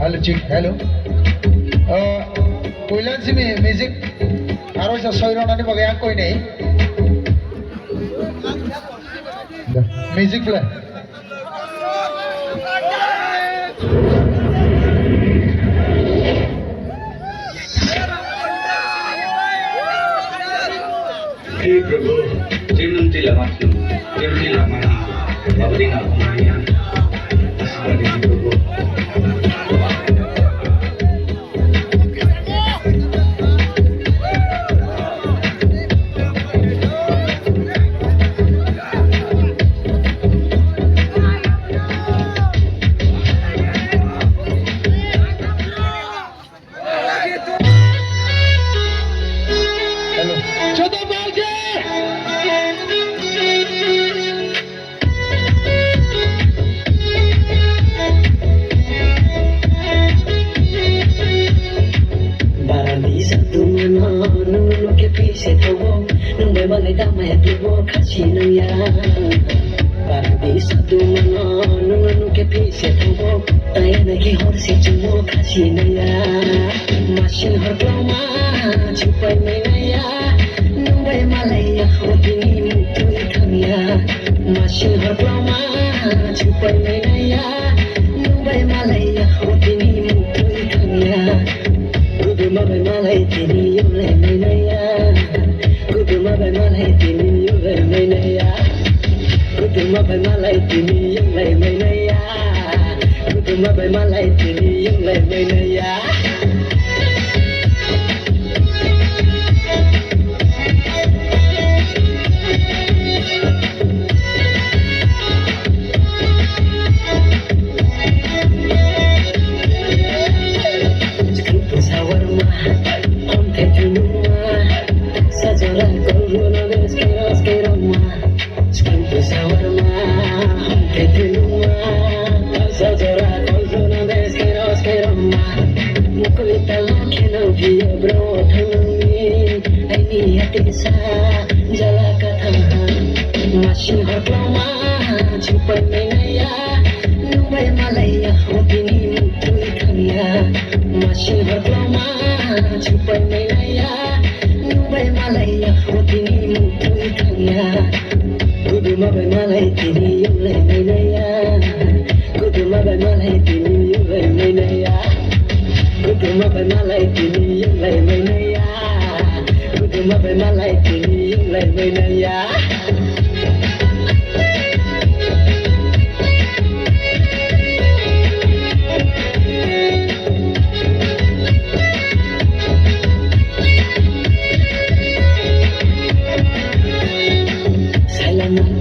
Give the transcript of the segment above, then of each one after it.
Hello, Chick. Hello. Koilan si music. Aro sa soiron ani bagay koi nahi. Music play. Hey Prabhu, Jim Tilamatnu, Jim Tilamana, Babadina Kumaya, Aswadi Prabhu. Hello. Choto Balje. Barang satu mana nung ke pise tawo nung be malai damai tuwo kasi nung ya. Barang satu mana nung ke pise tawo tay na ki hor se tuwo kasi nung ya. Masin hor plama chupai mai na ya nung be malai ya hotini mutu ikam ya. Masin hor plama chupai mai na ya nung be malai ya hotini mutu ikam ya. Kudu mabai malai tini yule mainaya. Kudu mabai malai tini yule mainaya. Kudu mabai malai tini yule mainaya. Kudu mabai malai tini yule mainaya. Masih berkelama, cupai menaya, nubai malaya, hotini mutu ikamya. Masih berkelama, cupai menaya, nubai malaya, hotini mutu ikamya. Kudu mabai malai tini yule menaya. Kudu mabai malai tini yule menaya. Kudu mabai malai tini yule menaya. Kudu mabai malai tini yule menaya.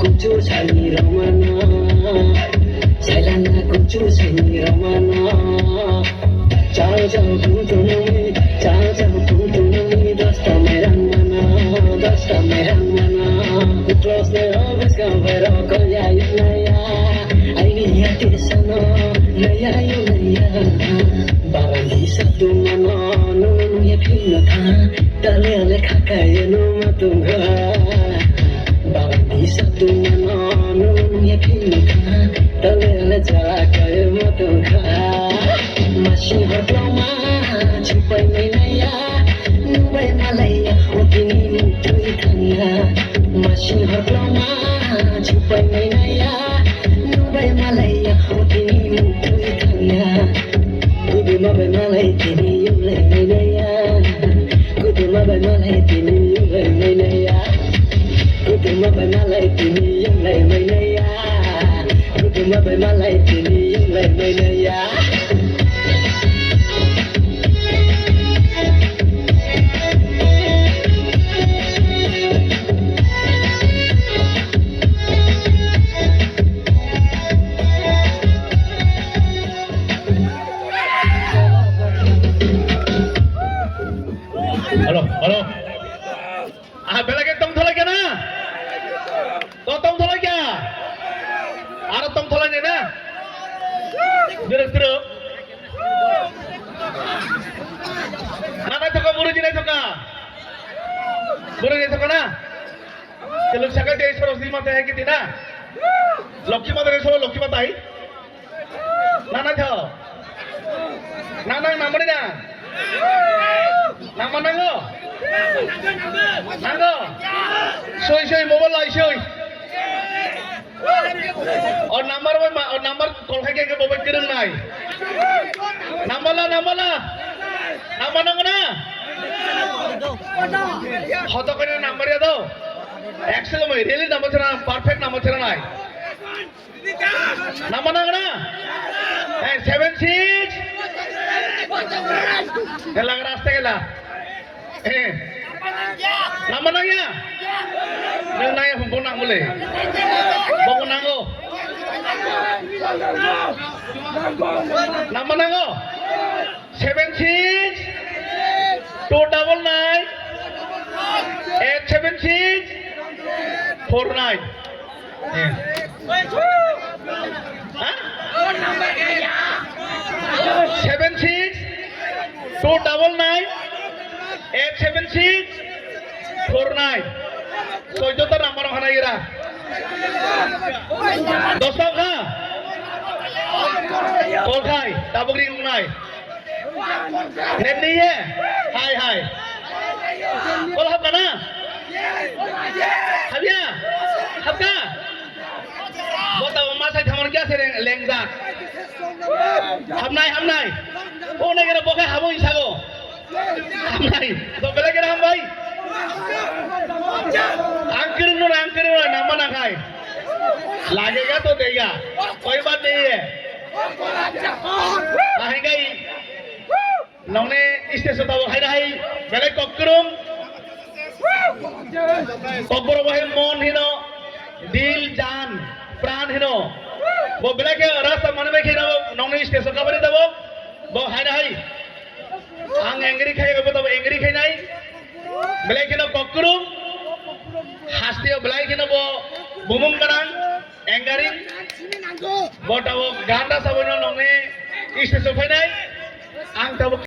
Kucu sani ramana, Sailana kucu sani ramana. Chao chao kucu nami, chao chao kucu nami. Dosta merang mana. Kutros ne obis kambero koya yunaya. Aini hati sana, naya yunaya. Barang satu mana, nunu ye pinata. Dale ale kakaya numa tungga. Barang satu mana nung ye pinaka dalele jala kaya matuka masih berkelama cupai mainaya nubai malaya hotini mutu ikamya masih berkelama cupai mainaya nubai malaya hotini mutu ikamya kudu mabai malai tini yule mainaya kudu mabai malai tini yule mainaya. Kudu mabai malai tini yule mainaya. Kudu mabai malai tini yule mainaya. Halo, halo. Belakang tong thola kena. Tong thola kya? Ara tong thola ne na. Direct. Nana to ko Burung itu kana? Kalau sakit dia suruh si mata hai kita na? Lokhi mata dia suruh lokhi mata hai? Nana jauh. Nana nama ni na? Nama nango? Nango? Soi mobile lai soi. और number call करके के mobile किरण नाई number ला number ना हतो करे number या दो Excel में रियली नंबर चला परफेक्ट नंबर चला नाई नंबर ना 76 ये लग रास्ते के ला नंबर ना क्या नंग नाई हम बोना बोले Boko nango. Nama nango. 76 299 876 49. Hah? 76 299 876 49. So itu tuh nomor mana kira? Dostok ka? Call khai, tabuk ring unai. Net ni ye? Hai. Call hap kana? Hap ya? Hap ka? Bota umma sai thamar kya se lengza? Hap nai. Oh nai kira bokai habo isago. Hap nai. To bela kira ham bhai. Angkirin nama ना खाए लागेगा तो देगा कोई बात नहीं है आएगा ही नौने station तो है ना ही पहले कॉकरूम वही मन हिनो दिल जान प्राण हिनो वो बेले के रास्ता मन में खिनो नौने स्टेशन का बने तब वो है ना ही आंग एंग्री खाएगा तो एंग्री खाई नहीं बेले के ना कॉकरूम हास्तियो बेलाई के ना वो बुमुम करang enggaring botawo ganda sabono nongne iste sofainai ang tabo